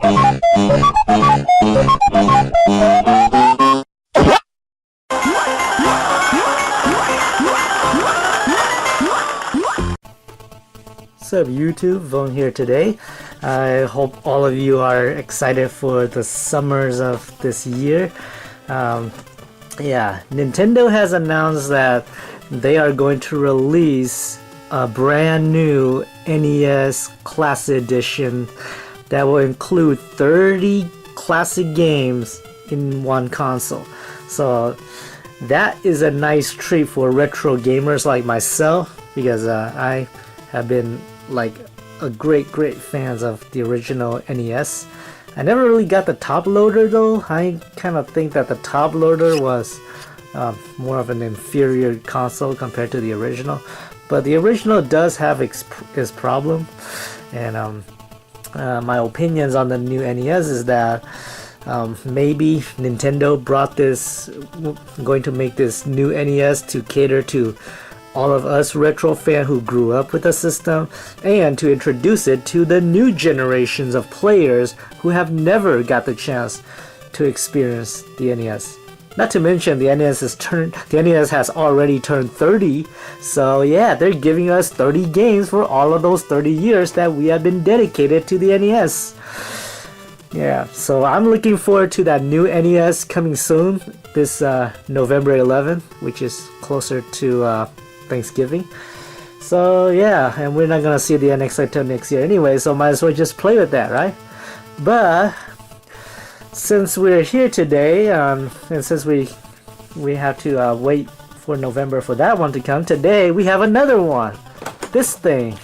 What's up YouTube, Voan here today. I hope all of you are excited for the summers of this year. Yeah, Nintendo has announced that they are going to release a brand new NES Classic Edition that will include 30 classic games in one console. So that is a nice treat for retro gamers like myself, because I have been like a great fans of the original NES. I never really got the top loader though. I kind of think that the top loader was more of an inferior console compared to the original, but the original does have its problem. And my opinions on the new NES is that maybe Nintendo going to make this new NES to cater to all of us retro fans who grew up with the system, and to introduce it to the new generations of players who have never got the chance to experience the NES. Not to mention the NES has already turned 30, so yeah, they're giving us 30 games for all of those 30 years that we have been dedicated to the NES. Yeah, so I'm looking forward to that new NES coming soon, this November 11th, which is closer to Thanksgiving. So yeah, and we're not gonna see the NX until next year anyway, so might as well just play with that, right? But since we're here today, and since we have to wait for November for that one to come, today we have another one. This thing.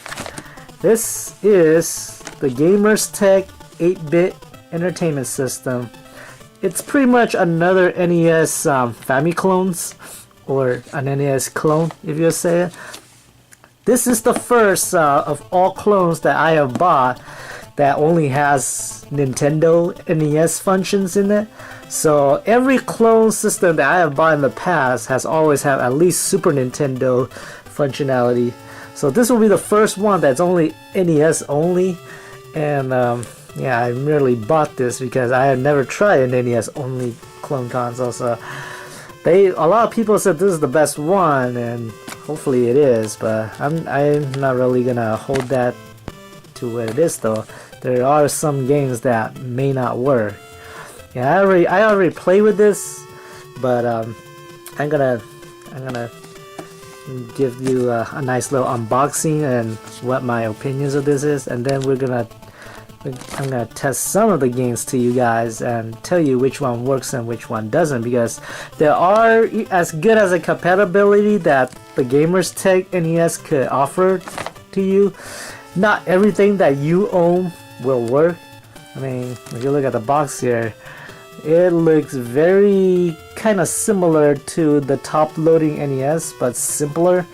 This is the Gamerz Tek 8-bit entertainment system. It's pretty much another NES Famiclones, or an NES clone, if you say it. This is the first of all clones that I have bought that only has Nintendo NES functions in it. So every clone system that I have bought in the past has always had at least Super Nintendo functionality. So this will be the first one that's only NES only. And yeah, I merely bought this because I have never tried an NES only clone console. So a lot of people said this is the best one, and hopefully it is, but I'm not really gonna hold that to what it is though. There are some games that may not work. Yeah, I already played with this, but I'm gonna give you a nice little unboxing and what my opinions of this is, and then I'm gonna test some of the games to you guys and tell you which one works and which one doesn't, because there are, as good as a compatibility that the Gamerz Tek NES could offer to you, not everything that you own will work. I mean, if you look at the box here, it looks very kind of similar to the top loading NES, but simpler.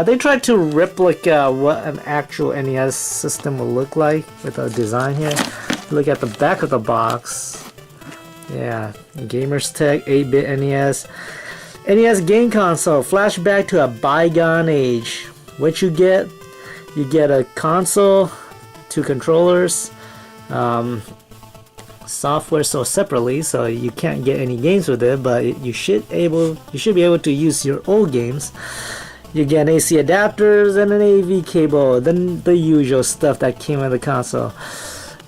They tried to replicate what an actual NES system will look like with the design here. Look at the back of the box. Yeah, Gamerz Tek 8-bit NES. NES game console, flashback to a bygone age. What you get a console, 2 controllers, software sold separately, so you can't get any games with it, but you should be able to use your old games. You get AC adapters and an AV cable, then the usual stuff that came with the console.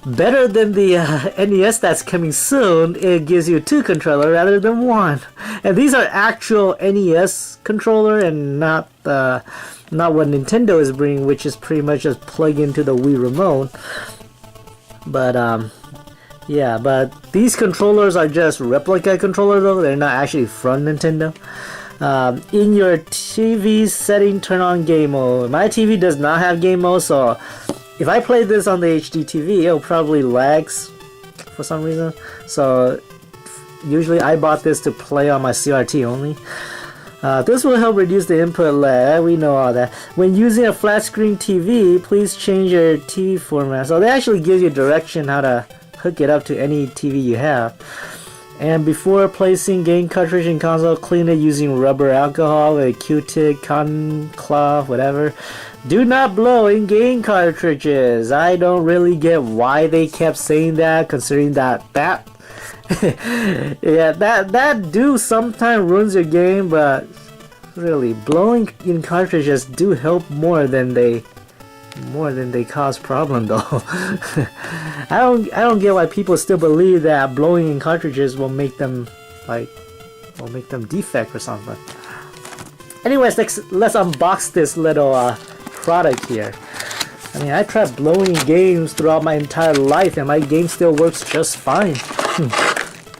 Better than the NES that's coming soon, it gives you 2 controllers rather than 1. And these are actual NES controller and not what Nintendo is bringing, which is pretty much just plug into the Wii remote. But yeah, but these controllers are just replica controllers though, they're not actually from Nintendo. In your TV setting, turn on game mode. My TV does not have game mode, so if I play this on the HD TV, it'll probably lags for some reason. So usually I bought this to play on my CRT only. This will help reduce the input lag. We know all that. When using a flat screen TV, please change your TV format. So they actually give you direction how to hook it up to any TV you have. And before placing game cartridge in console, clean it using rubber alcohol, a Q-tip, cotton cloth, whatever. Do not blow in game cartridges. I don't really get why they kept saying that, considering that yeah, that do sometimes ruins your game, but really blowing in cartridges do help more than they cause problem though. I don't get why people still believe that blowing in cartridges will make them defect or something. Anyways, let's unbox this little product here. I mean, I tried blowing games throughout my entire life and my game still works just fine.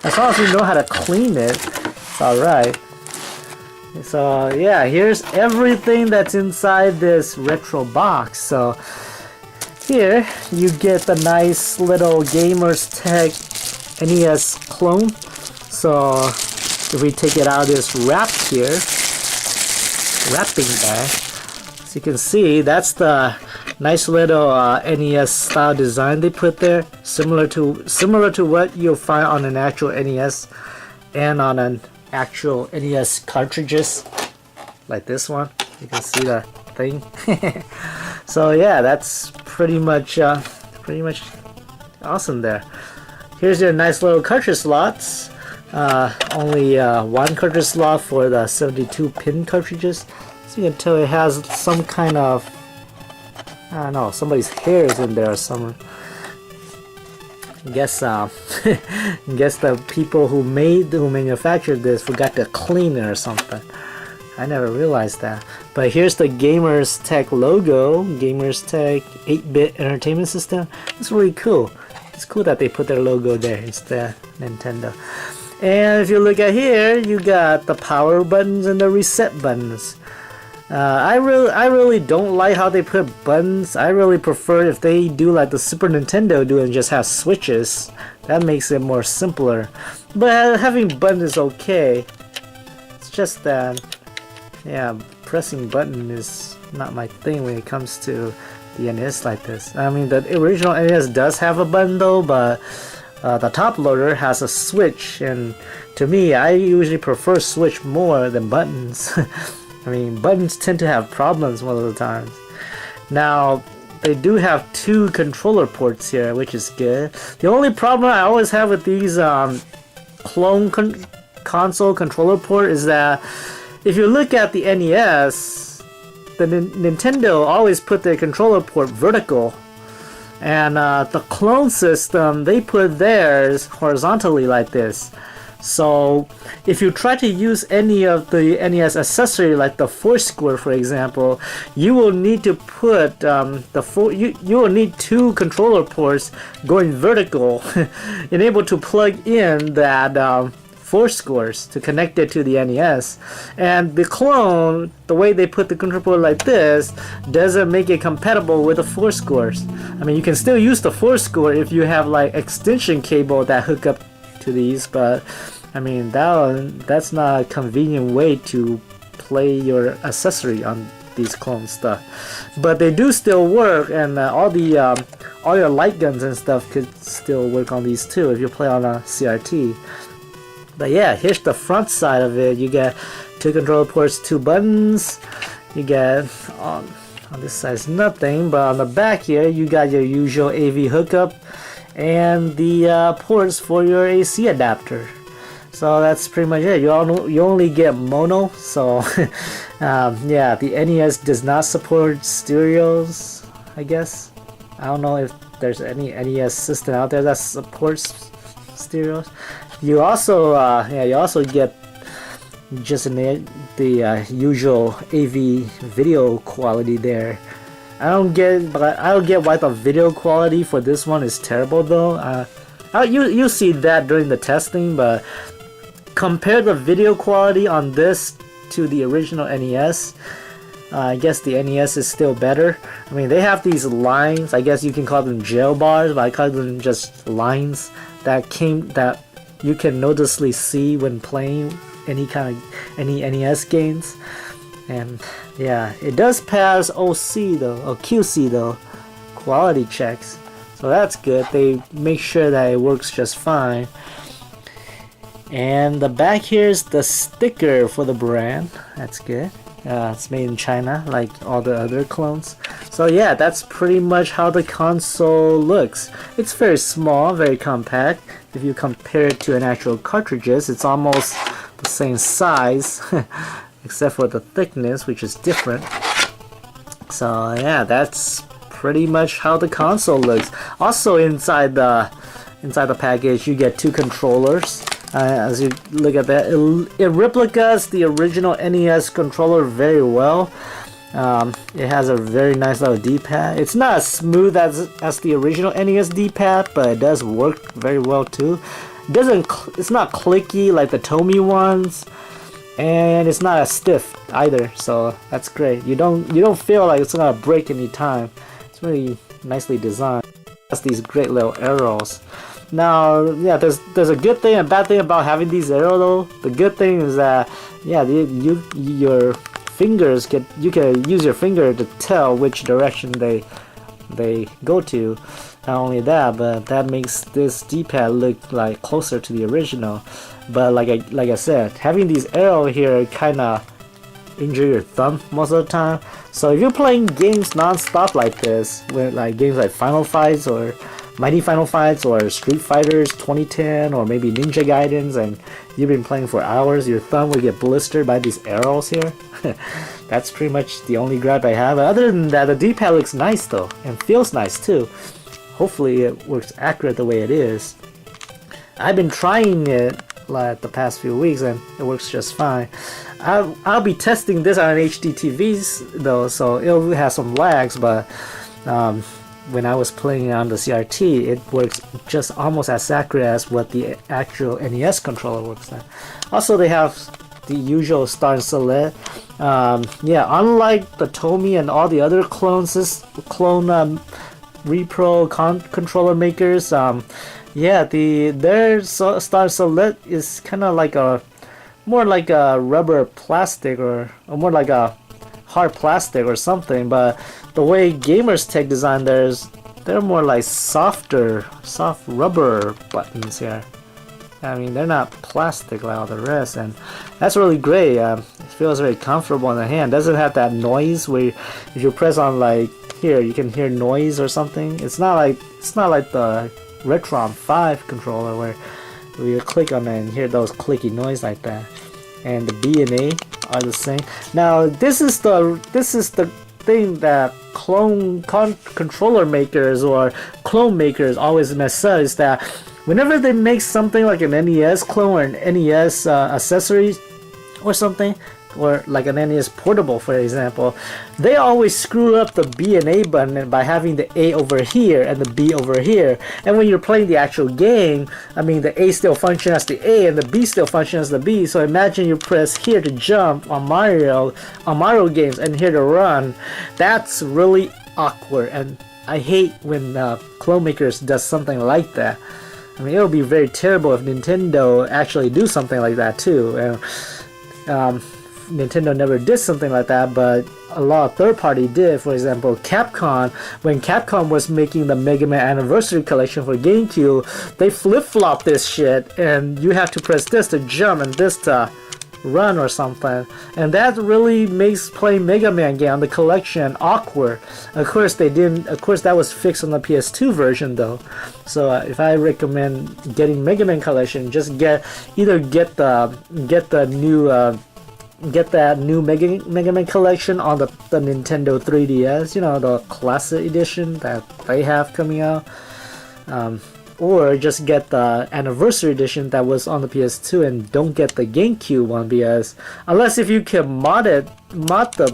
As long as you know how to clean it, it's alright. So yeah, here's everything that's inside this retro box. So here you get the nice little Gamerz Tek NES clone. So if we take it out of this wrapped here, wrapping bag, as you can see, that's the nice little NES style design they put there, similar to what you'll find on an actual NES and on an actual NES cartridges, like this one. You can see the thing. So yeah, that's pretty much awesome there. Here's your nice little cartridge slots. Only one cartridge slot for the 72 pin cartridges. So you can tell it has some kind of, I don't know, somebody's hair is in there or somewhere. Guess guess the people who manufactured this forgot to clean it or something. I never realized that. But here's the Gamerz Tek logo, Gamerz Tek 8-bit entertainment system. It's really cool. It's cool that they put their logo there instead of Nintendo. And if you look at here, you got the power buttons and the reset buttons. I really don't like how they put buttons. I really prefer if they do like the Super Nintendo do and just have switches. That makes it more simpler. But having buttons is okay. It's just that, yeah, pressing button is not my thing when it comes to the NES like this. I mean, the original NES does have a button though, but the top loader has a switch, and to me, I usually prefer switch more than buttons. I mean, buttons tend to have problems most of the times. Now, they do have 2 controller ports here, which is good. The only problem I always have with these clone console controller port is that if you look at the NES, the Nintendo always put their controller port vertical. And the clone system, they put theirs horizontally like this. So if you try to use any of the NES accessory like the Foursquare, for example, you will need to put you will need 2 controller ports going vertical and able to plug in that Foursquares to connect it to the NES. And the clone, the way they put the controller port like this, doesn't make it compatible with the Foursquares. I mean, you can still use the Foursquare if you have like extension cable that hook up to these, but I mean that's not a convenient way to play your accessory on these clone stuff. But they do still work, and all your light guns and stuff could still work on these too if you play on a CRT. But yeah, here's the front side of it. You get 2 controller ports, 2 buttons. You get on this side's nothing, but on the back here you got your usual AV hookup and the ports for your AC adapter. So that's pretty much it. You only get mono. So yeah, the NES does not support stereos, I guess. I don't know if there's any NES system out there that supports stereos. You also get just the usual AV video quality there. I don't get why the video quality for this one is terrible though. You see that during the testing, but compare the video quality on this to the original NES. I guess the NES is still better. I mean, they have these lines. I guess you can call them jail bars, but I call them just lines that you can noticeably see when playing any NES games. And yeah, it does pass OC though, or QC though, quality checks. So that's good. They make sure that it works just fine. And the back here is the sticker for the brand. That's good. It's made in China like all the other clones. So yeah, that's pretty much how the console looks. It's very small, very compact. If you compare it to an actual cartridges, it's almost the same size except for the thickness, which is different. So yeah, that's pretty much how the console looks. Also inside the package you get 2 controllers. As you look at that, it replicas the original NES controller very well. It has a very nice little D-pad. It's not as smooth as the original NES D-pad, but it does work very well too. It's not clicky like the Tomy ones, and it's not as stiff either. So that's great. You don't feel like it's gonna break any time. It's really nicely designed. It has these great little arrows. Now, yeah, there's a good thing and bad thing about having these arrows though. The good thing is that, yeah, your fingers you can use your finger to tell which direction they go to. Not only that, but that makes this D-pad look like closer to the original. But like I said, having these arrows here kind of injure your thumb most of the time. So if you're playing games non-stop like this, with like games like Final Fights or Mighty Final Fights or Street Fighters 2010 or maybe Ninja Gaidens, and you've been playing for hours, your thumb will get blistered by these arrows here. That's pretty much the only gripe I have. Other than that, the D-pad looks nice though, and feels nice too. Hopefully it works accurate the way it is. I've been trying it like the past few weeks and it works just fine. I'll be testing this on HD TVs though, so it'll have some lags, but when I was playing on the CRT, it works just almost as accurate as what the actual NES controller works at. Also, they have the usual start and select. Yeah, unlike the Tomy and all the other clone repro controller makers, yeah, their start and select is kind of like more like a rubber plastic or more like a hard plastic or something, but the way Gamerz Tek designed theirs, they're more like soft rubber buttons here. I mean, they're not plastic like all the rest, and that's really great. It feels very comfortable in the hand. Doesn't have that noise where if you press on like here, you can hear noise or something. It's not like the Retron 5 controller where you click on it and hear those clicky noise like that. And the B and A are the same. Now this is the thing that controller makers or clone makers always mess up, is that whenever they make something like an NES clone or an NES accessory or something, or like an NES portable for example, they always screw up the B and A button by having the A over here and the B over here. And when you're playing the actual game, I mean, the A still functions as the A and the B still functions as the B. So imagine you press here to jump on Mario games and here to run. That's really awkward, and I hate when clone makers does something like that. I mean, it would be very terrible if Nintendo actually do something like that too. Nintendo never did something like that, but a lot of third party did. For example, Capcom, when Capcom was making the Mega Man Anniversary Collection for GameCube, they flip-flopped this shit, and you have to press this to jump and this to run or something, and that really makes playing Mega Man game on the collection awkward. Of course they didn't. Of course that was fixed on the PS2 version though. So if I recommend getting Mega Man collection, just get that new Mega Man collection on the Nintendo 3DS, you know, the classic edition that they have coming out, or just get the anniversary edition that was on the PS2, and don't get the GameCube one, because unless if you can mod the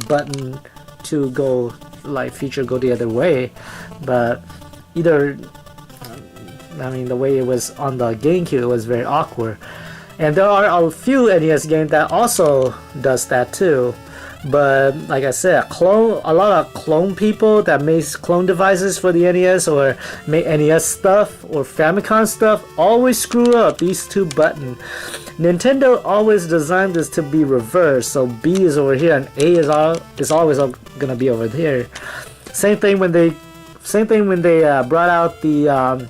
button to go like go the other way, but either, I mean, the way it was on the GameCube, it was very awkward. And there are a few NES games that also does that too. But like I said, a lot of clone people that makes clone devices for the NES or make NES stuff or Famicom stuff always screw up these two buttons. Nintendo always designed this to be reversed, so B is over here and A is always gonna be over here. Same thing when they brought out the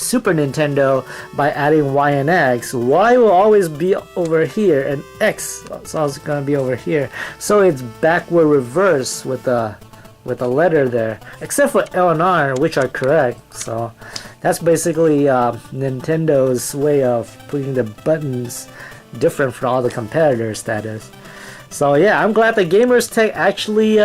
Super Nintendo by adding Y and X. Y will always be over here and X is also gonna be over here. So it's backward reverse with a letter there, except for L and R, which are correct. So that's basically Nintendo's way of putting the buttons different from all the competitors, that is. So yeah, I'm glad the Gamerz Tek actually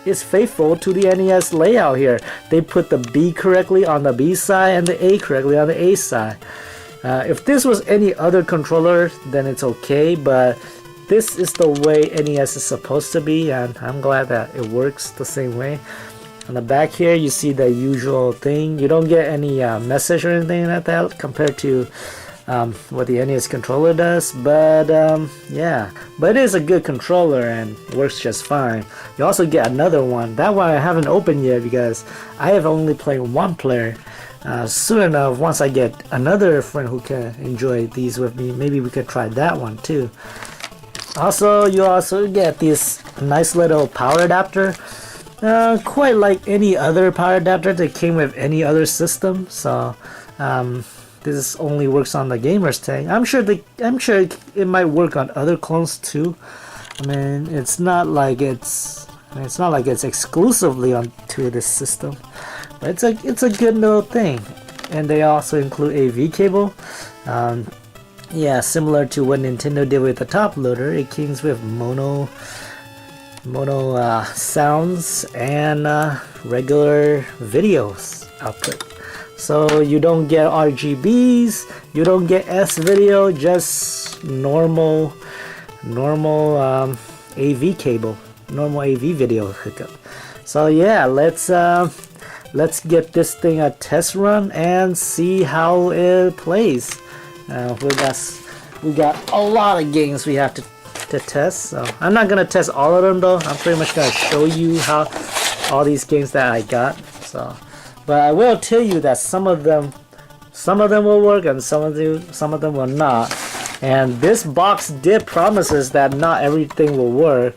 is faithful to the NES layout here. They put the B correctly on the B side and the A correctly on the A side. If this was any other controller, then it's okay, but this is the way NES is supposed to be, and I'm glad that it works the same way. On the back here, you see the usual thing. You don't get any message or anything like that compared to what the NES controller does, but yeah, but it is a good controller and works just fine. You also get another one. That one I haven't opened yet because I have only played one player. Soon enough, once I get another friend who can enjoy these with me, maybe we could try that one too. Also, you also get this nice little power adapter, quite like any other power adapter that came with any other system. So this only works on the Gamerz Tek. I'm sure it might work on other clones too. I mean, it's not like it's exclusively onto this system, but it's a good little thing. And they also include a V cable. Yeah, similar to what Nintendo did with the top loader. It comes with mono sounds and regular videos output. So you don't get RGBs, you don't get S video, just normal AV cable, normal AV video hookup. So yeah, let's get this thing a test run and see how it plays. We got a lot of games we have to test. So I'm not gonna test all of them though. I'm pretty much gonna show you how all these games that I got. So. But I will tell you that some of them will work and some of them will not. And this box did promises that not everything will work.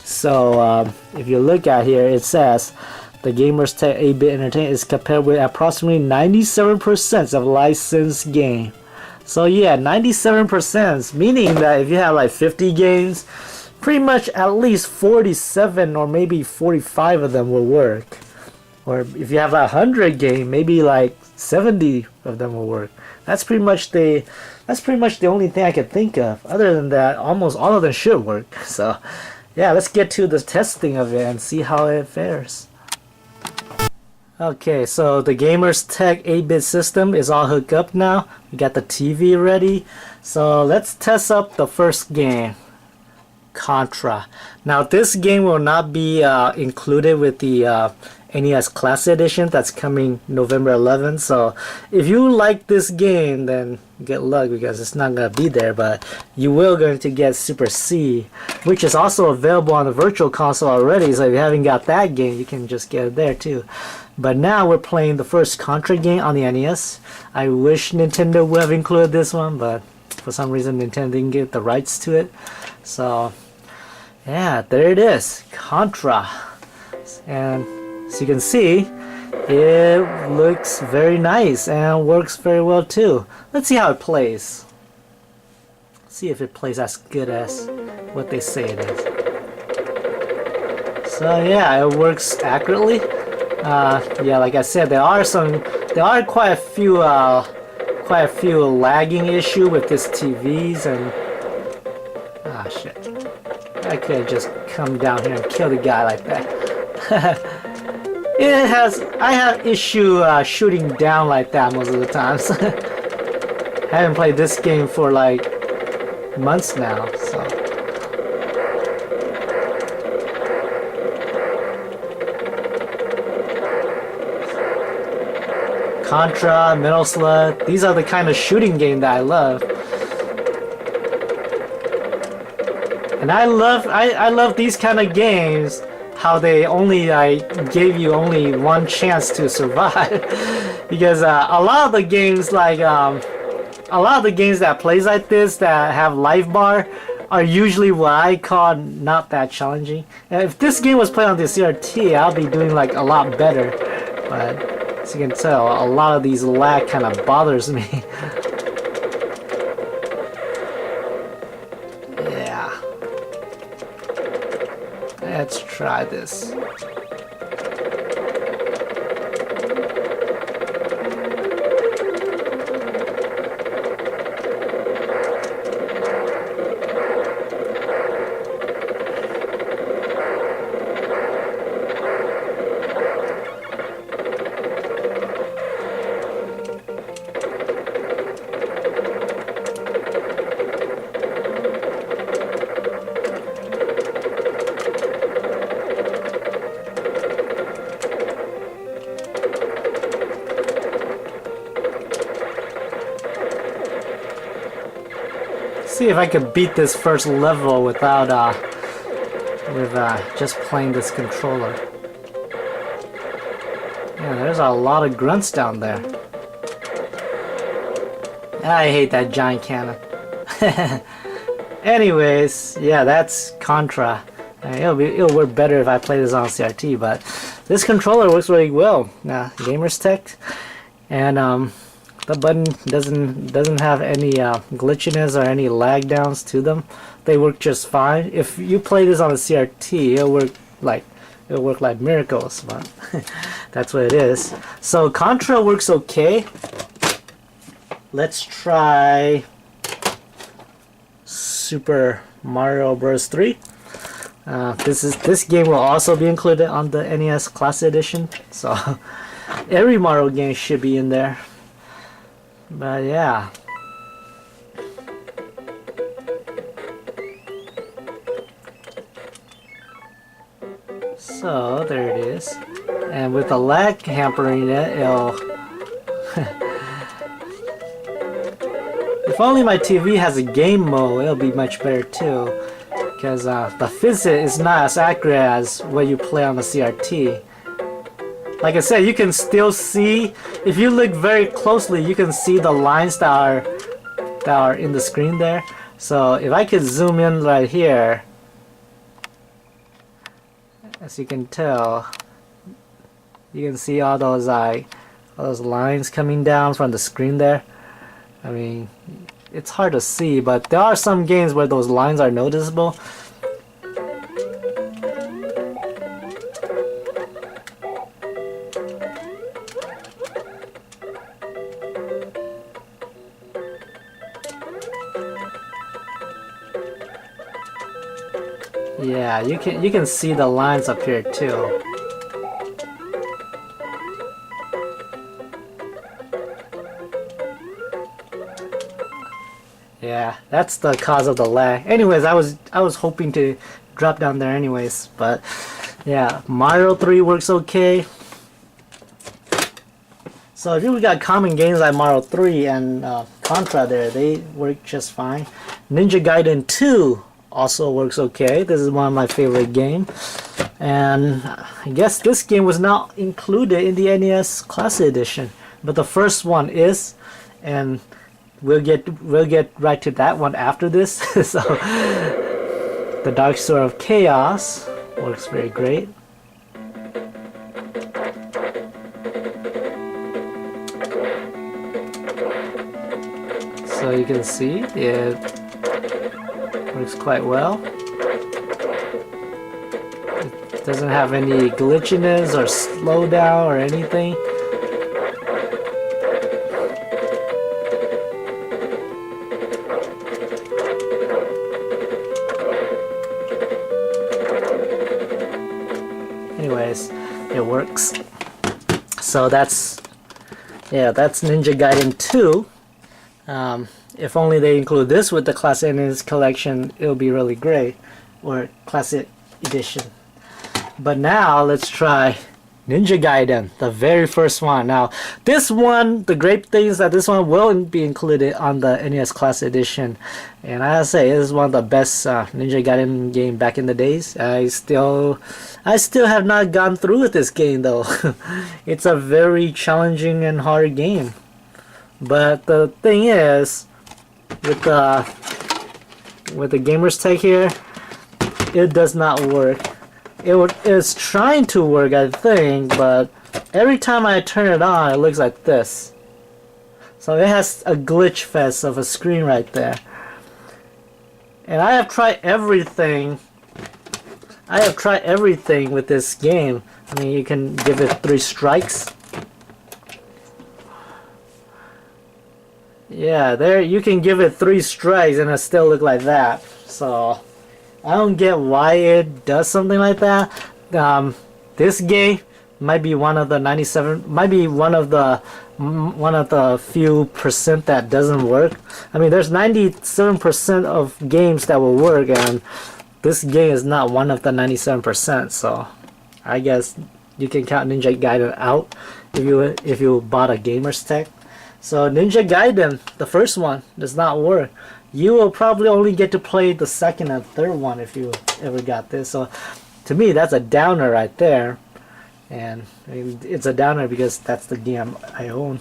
So if you look at here, it says the Gamerz Tek 8-bit entertainment is compared with approximately 97% of licensed game. So yeah, 97%, meaning that if you have like 50 games, pretty much at least 47 or maybe 45 of them will work. Or if you have 100 games, maybe like 70 of them will work. That's pretty much the only thing I could think of. Other than that, almost all of them should work. So yeah, let's get to the testing of it and see how it fares. Okay, so the Gamerz Tek 8-bit system is all hooked up now. We got the TV ready. So let's test up the first game, Contra. Now this game will not be included with the NES Classic Edition that's coming November 11th. So if you like this game, then good luck because it's not going to be there, but you will going to get Super C, which is also available on the Virtual Console already. So if you haven't got that game, you can just get it there too. But now we're playing the first Contra game on the NES. I wish Nintendo would have included this one, but for some reason Nintendo didn't get the rights to it. So yeah, there it is, Contra. And as you can see, it looks very nice and works very well too. Let's see how it plays. See if it plays as good as what they say it is. So yeah, it works accurately. Yeah, like I said, there are quite a few lagging issue with this TVs and shit. I could have just come down here and kill the guy like that. I have issue shooting down like that most of the times. I haven't played this game for like months now, so. Contra, Metal Slug, these are the kind of shooting game that I love. And I love these kind of games, how they only gave you only one chance to survive. Because a lot of the games that plays like this that have life bar are usually what I call not that challenging. And if this game was played on the CRT, I'll be doing like a lot better. But As you can tell, a lot of these lag kind of bothers me. Yeah. Let's try this. See if I could beat this first level without just playing this controller. Yeah, there's a lot of grunts down there. I hate that giant cannon. Anyways, yeah, that's Contra. It'll work better if I play this on CRT, but this controller works really well. Gamerz Tek, and the button doesn't have any glitchiness or any lag downs to them. They work just fine. If you play this on a CRT, it'll work like miracles, but that's what it is. So Contra works okay. Let's try Super Mario Bros. 3. This game will also be included on the NES Classic Edition, so every Mario game should be in there. But yeah. So there it is. And with the lag hampering it, it'll if only my TV has a game mode, it'll be much better too. Because the physics is not as accurate as what you play on the CRT. Like I said, you can still see, if you look very closely, you can see the lines that are in the screen there. So if I could zoom in right here, as you can tell, you can see all those lines coming down from the screen there. I mean, it's hard to see, but there are some games where those lines are noticeable. Yeah, you can see the lines up here too. Yeah, that's the cause of the lag. Anyways, I was hoping to drop down there anyways, but yeah, Mario 3 works okay. So if you got common games like Mario 3 and Contra there, they work just fine. Ninja Gaiden 2 also works okay. This is one of my favorite games, and I guess this game was not included in the NES Classic Edition, but the first one is, and we'll get right to that one after this. So the Dark Sword of Chaos works very great. So you can see it works quite well. It doesn't have any glitchiness or slowdown or anything. Anyways, it works. So that's Ninja Gaiden 2. If only they include this with the Classic NES collection, it'll be really great, or Classic Edition. But now let's try Ninja Gaiden, the very first one. Now this one, the great thing is that this one will be included on the NES Classic Edition, and I gotta say, it is one of the best Ninja Gaiden game back in the days. I still have not gone through with this game though. It's a very challenging and hard game. But the thing is, with the Gamerz Tek here, it does not work. It's trying to work, I think, but every time I turn it on, it looks like this. So it has a glitch fest of a screen right there. And I have tried everything. I have tried everything with this game. I mean, you can give it 3 strikes. Yeah, there you can give it 3 strikes and it still look like that. So I don't get why it does something like that. This game might be one of the 97, might be one of the few percent that doesn't work. I mean, there's 97% of games that will work, and this game is not one of the 97%. So I guess you can count Ninja Gaiden out if you bought a Gamerz Tek. So Ninja Gaiden, the first one, does not work. You will probably only get to play the second and third one if you ever got this. So to me, that's a downer right there. And I mean, it's a downer because that's the game I own.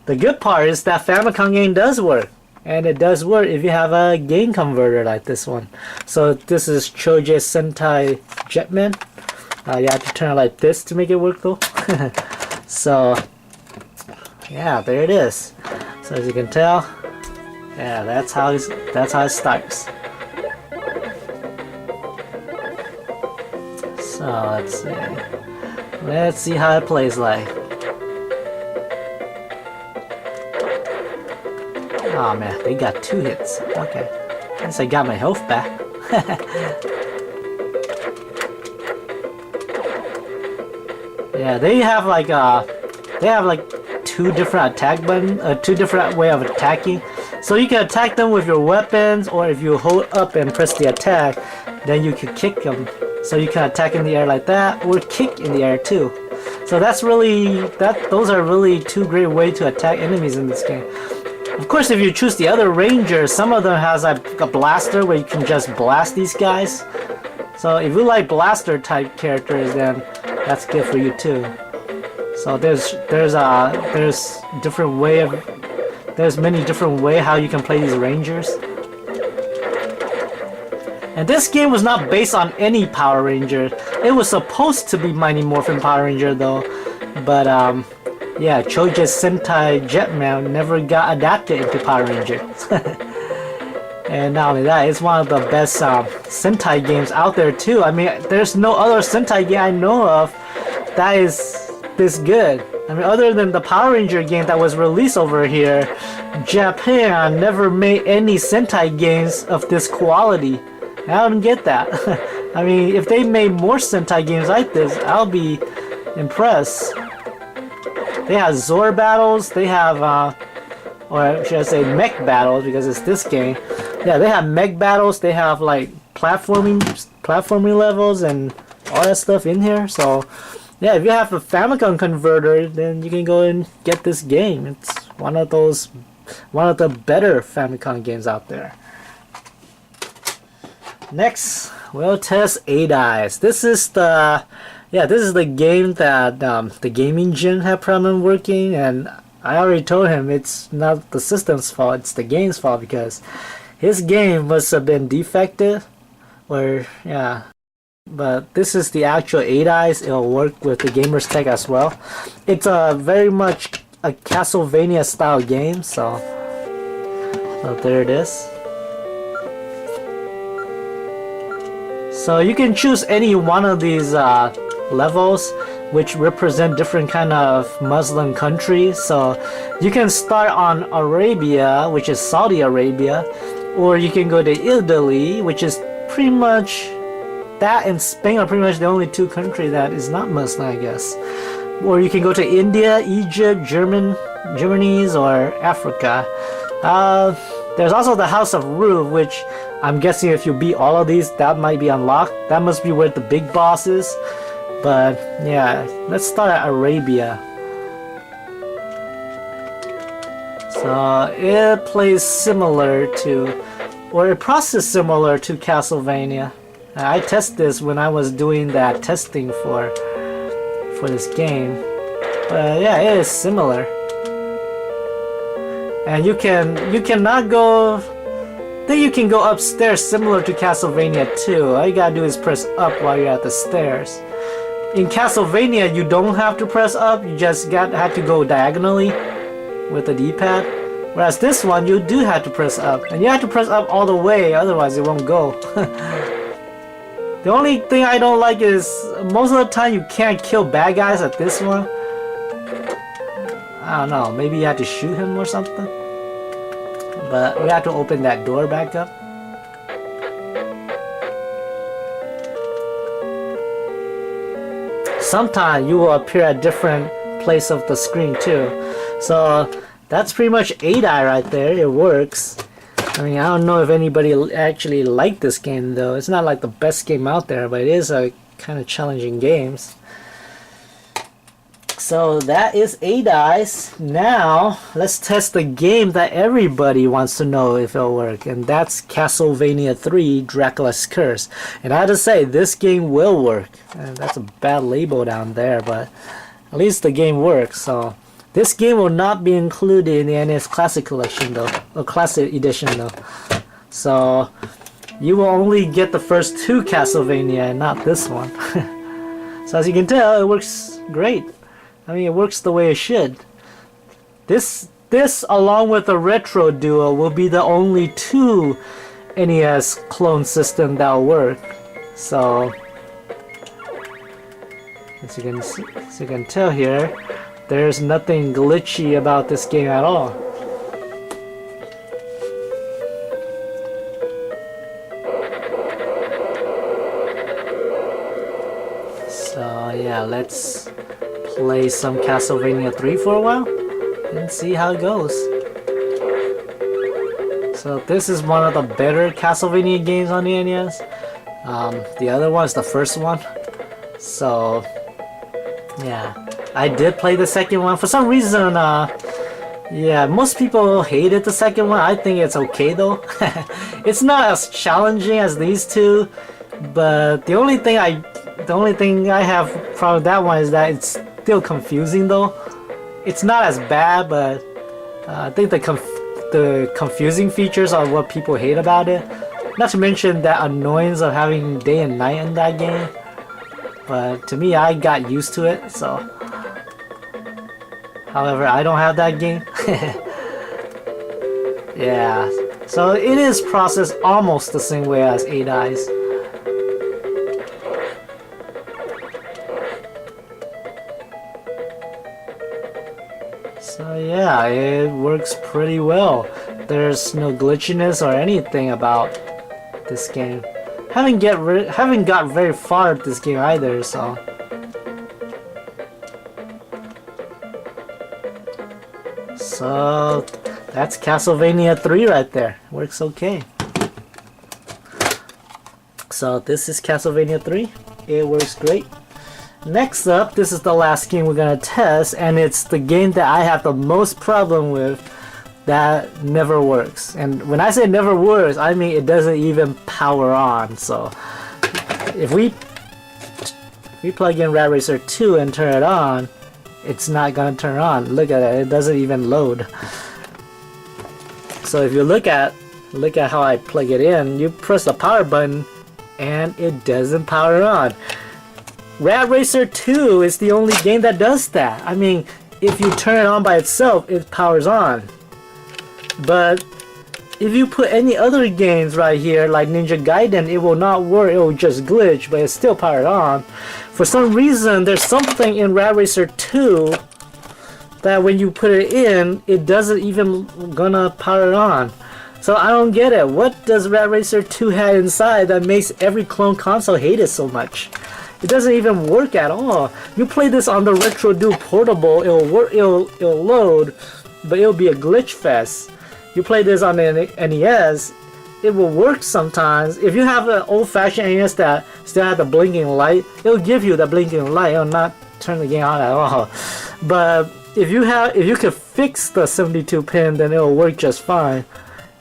The good part is that Famicom game does work. And it does work if you have a game converter like this one. So this is Choji Sentai Jetman. You have to turn it like this to make it work though. So yeah, there it is. So as you can tell, yeah, that's how it starts. So let's see how it plays like. Oh man, they got 2 hits. Okay, at least I got my health back. Yeah, they have like 2 different attack buttons, 2 different way of attacking. So you can attack them with your weapons, or if you hold up and press the attack, then you can kick them. So you can attack in the air like that, or kick in the air too. So those are really 2 great ways to attack enemies in this game. Of course, if you choose the other rangers, some of them has like a blaster where you can just blast these guys. So if you like blaster type characters, then that's good for you too. So there's many different way how you can play these rangers. And this game was not based on any Power Ranger. It was supposed to be Mighty Morphin Power Ranger though, but yeah, Choji Sentai Jetman never got adapted into Power Ranger. And not only that, it's one of the best Sentai games out there too. I mean, there's no other Sentai game I know of that is this good. I mean, other than the Power Ranger game that was released over here, Japan never made any Sentai games of this quality. I don't get that. I mean, if they made more Sentai games like this, I'll be impressed. They have Zord battles, they have, or should I say mech battles because it's this game. Yeah, they have mech battles, they have like platforming levels and all that stuff in here. So yeah, if you have a Famicom converter, then you can go and get this game. It's one of the better Famicom games out there. Next, we'll test 8-Eyes. This is the game that the gaming gym had problem working, and I already told him it's not the system's fault, it's the game's fault because his game must have been defective, or yeah. But this is the actual 8-Eyes. It'll work with the Gamerz Tek as well. It's very much a Castlevania style game, so there it is. So you can choose any one of these levels which represent different kind of Muslim countries. So you can start on Arabia, which is Saudi Arabia, or you can go to Italy, which is pretty much that, and Spain are pretty much the only 2 countries that is not Muslim, I guess. Or you can go to India, Egypt, Germany, or Africa. There's also the House of Ru, which I'm guessing if you beat all of these, that might be unlocked. That must be where the big boss is. But yeah, let's start at Arabia. So it plays similar to, or it processes similar to Castlevania. I tested this when I was doing that testing for this game. But yeah, it is similar. And you cannot go. Then you can go upstairs similar to Castlevania 2. All you gotta do is press up while you're at the stairs. in Castlevania, you don't have to press up. You just have to go diagonally with the D-pad. Whereas this one, you do have to press up. And you have to press up all the way, otherwise it won't go. The only thing I don't like is most of the time you can't kill bad guys at this one. I don't know, maybe you have to shoot him or something. But we have to open that door back up. Sometimes you will appear at different place of the screen too. So that's pretty much 8-Eye right there. It works. I mean, I don't know if anybody actually liked this game though. It's not like the best game out there, but it is a kind of challenging game. So that is 8-Eyes. Now let's test the game that everybody wants to know if it'll work, and that's Castlevania III: Dracula's Curse. And I have to say, this game will work. And that's a bad label down there, but at least the game works. So this game will not be included in the NES Classic Collection though, or Classic Edition though. So you will only get the first 2 Castlevania and not this one. So as you can tell, it works great. I mean, it works the way it should. This along with the Retro Duo will be the only 2 NES clone system that will work. So as you can tell here, there's nothing glitchy about this game at all. So yeah, let's play some Castlevania 3 for a while and see how it goes. So this is one of the better Castlevania games on the NES. The other one is the first one. So yeah, I did play the second one. For some reason, yeah, most people hated the second one. I think it's okay though. It's not as challenging as these two, but the only thing I have problem with that one is that it's still confusing though. It's not as bad, but I think the confusing features are what people hate about it. Not to mention that annoyance of having day and night in that game. But to me, I got used to it, so. However, I don't have that game. Yeah, so it is processed almost the same way as 8-Eyes. So yeah, it works pretty well. There's no glitchiness or anything about this game. Haven't got very far with this game either, so. So that's Castlevania 3 right there. Works okay. So this is Castlevania 3. It works great. Next up, this is the last game we're gonna test, and it's the game that I have the most problem with that never works. And when I say never works, I mean it doesn't even power on. So if we plug in Rat Racer 2 and turn it on, it's not gonna turn on. Look at it, it doesn't even load. So if you look at how I plug it in, you press the power button and it doesn't power on. Rat Racer 2 is the only game that does that. I mean, if you turn it on by itself, it powers on. But if you put any other games right here, like Ninja Gaiden, it will not work. It will just glitch, but it's still powered on. For some reason, there's something in Rat Racer 2 that when you put it in, it doesn't even gonna power on. So I don't get it. What does Rat Racer 2 have inside that makes every clone console hate it so much? It doesn't even work at all. You play this on the Retro Duo portable, it'll work, it'll load, but it'll be a glitch fest. You play this on the NES, it will work sometimes. If you have an old-fashioned NES that still has the blinking light, it'll give you the blinking light. It'll not turn the game on at all. But if you could fix the 72 pin, then it'll work just fine.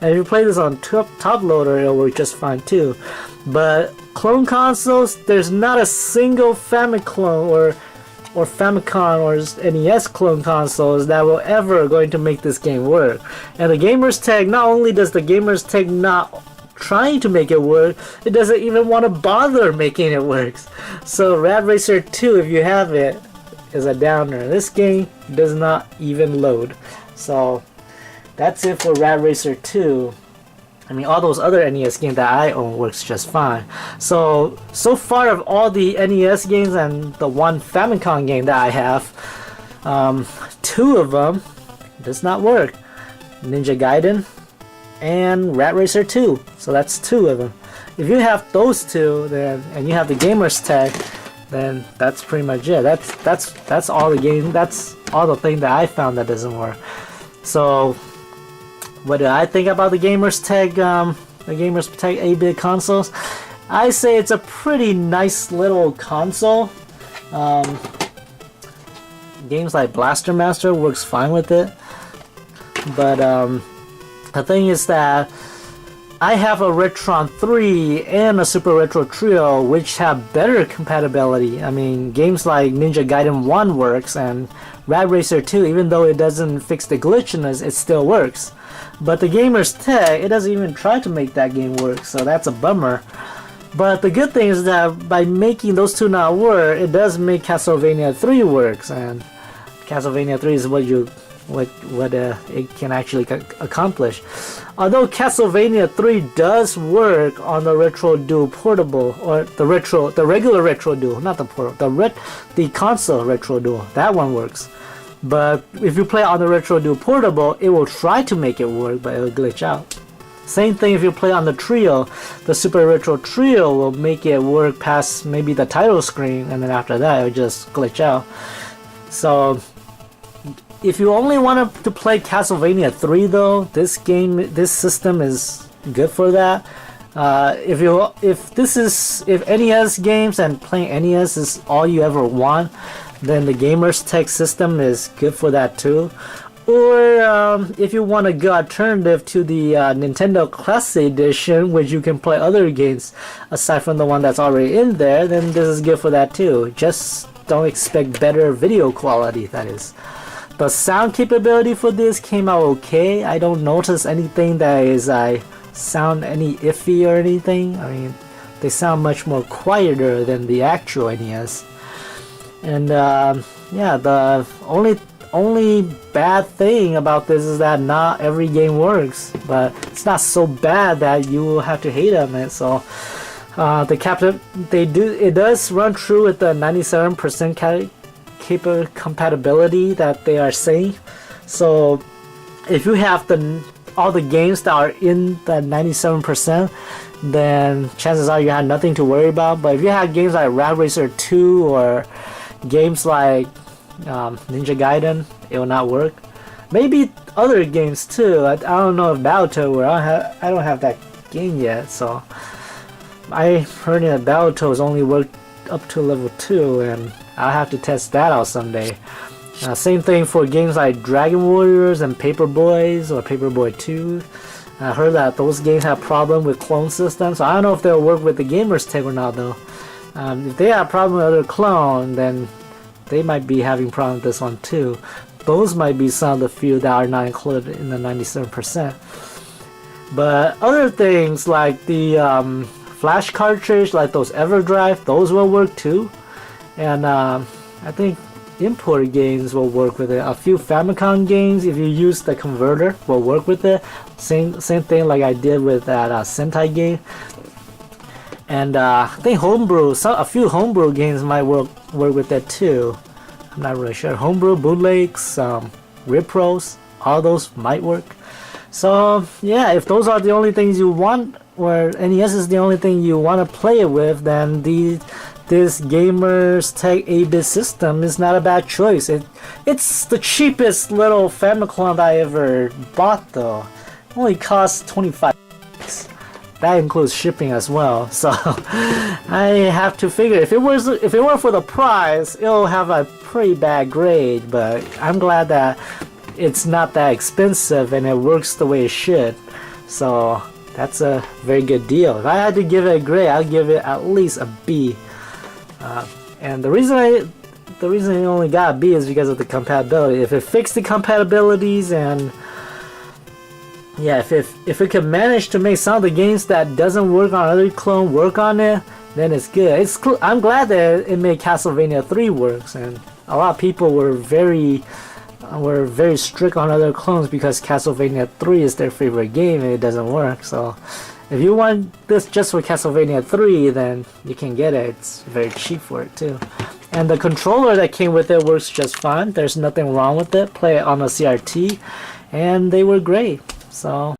And if you play this on top loader, it'll work just fine too. But clone consoles, there's not a single Famiclone or Famicom or NES clone consoles that will ever going to make this game work. And the Gamerz Tek, not only does the Gamerz Tek not trying to make it work, it doesn't even want to bother making it work. So Rad Racer 2, if you have it, is a downer. This game does not even load. So that's it for Rad Racer 2. I mean, all those other NES games that I own works just fine. So far of all the NES games and the one Famicom game that I have, 2 of them does not work. Ninja Gaiden and Rad Racer 2. So that's 2 of them. If you have those 2, then and you have the Gamerz Tek, then that's pretty much it. That's all the game. That's all the thing that I found that doesn't work. So what do I think about the Gamerz Tek, the Gamerz Tek 8-bit consoles? I say it's a pretty nice little console. Games like Blaster Master works fine with it, but the thing is that I have a Retron 3 and a Super Retro Trio, which have better compatibility. I mean, games like Ninja Gaiden 1 works, and Rad Racer 2, even though it doesn't fix the glitchiness, it still works. But the Gamerz Tek, it doesn't even try to make that game work, so that's a bummer. But the good thing is that by making those 2 not work, it does make Castlevania 3 works, and Castlevania 3 is what it can actually accomplish. Although Castlevania 3 does work on the Retro Dual Portable, or the regular Retro Dual, not the portable, the console Retro Dual, that one works. But if you play on the Retro Dual Portable, it will try to make it work, but it will glitch out. Same thing if you play on the Trio, the Super Retro Trio will make it work past maybe the title screen, and then after that it will just glitch out. So if you only want to play Castlevania 3 though, this system is good for that. If NES games and playing NES is all you ever want, then the Gamerz Tek system is good for that too. Or if you want a good alternative to the Nintendo Classic Edition, which you can play other games aside from the one that's already in there, then this is good for that too. Just don't expect better video quality, that is. The sound capability for this came out okay. I don't notice anything that is sound any iffy or anything. I mean, they sound much more quieter than the actual NES. And yeah, the only bad thing about this is that not every game works, but it's not so bad that you will have to hate on it. So it does run true with the 97% compatibility that they are saying. So if you have all the games that are in the 97%, then chances are you have nothing to worry about. But if you have games like Rad Racer 2 or games like Ninja Gaiden, it will not work. Maybe other games too. I don't know if Battletoad, I don't have that game yet, so I heard that Battletoad only worked up to level 2, and I'll have to test that out someday. Same thing for games like Dragon Warriors and Paperboys or Paperboy 2. I heard that those games have problem with clone systems, so I don't know if they'll work with the Gamerz Tek or not though. If they have problem with other clone, then they might be having problem with this one too. Those might be some of the few that are not included in the 97%. But other things like the flash cartridge, like those EverDrive, those will work too. And I think import games will work with it. A few Famicom games, if you use the converter, will work with it. Same thing like I did with that Sentai game. And I think a few homebrew games might work with that too. I'm not really sure. Homebrew, bootlegs, repros, all those might work. So yeah, if those are the only things you want, or NES is the only thing you want to play it with, then this Gamerz Tek 8-bit system is not a bad choice. It's the cheapest little Famicom I ever bought though. It only costs 25. That includes shipping as well. So I have to figure if it were for the price, it'll have a pretty bad grade. But I'm glad that it's not that expensive and it works the way it should. So that's a very good deal. If I had to give it a grade, I'd give it at least a B. And the reason I only got a B is because of the compatibility. If it fixed the compatibilities and yeah, if it can manage to make some of the games that doesn't work on other clone work on it, then it's good. I'm glad that it made Castlevania 3 works, and a lot of people were very strict on other clones because Castlevania 3 is their favorite game and it doesn't work. So if you want this just for Castlevania 3, then you can get it. It's very cheap for it too. And the controller that came with it works just fine. There's nothing wrong with it. Play it on a CRT and they were great. So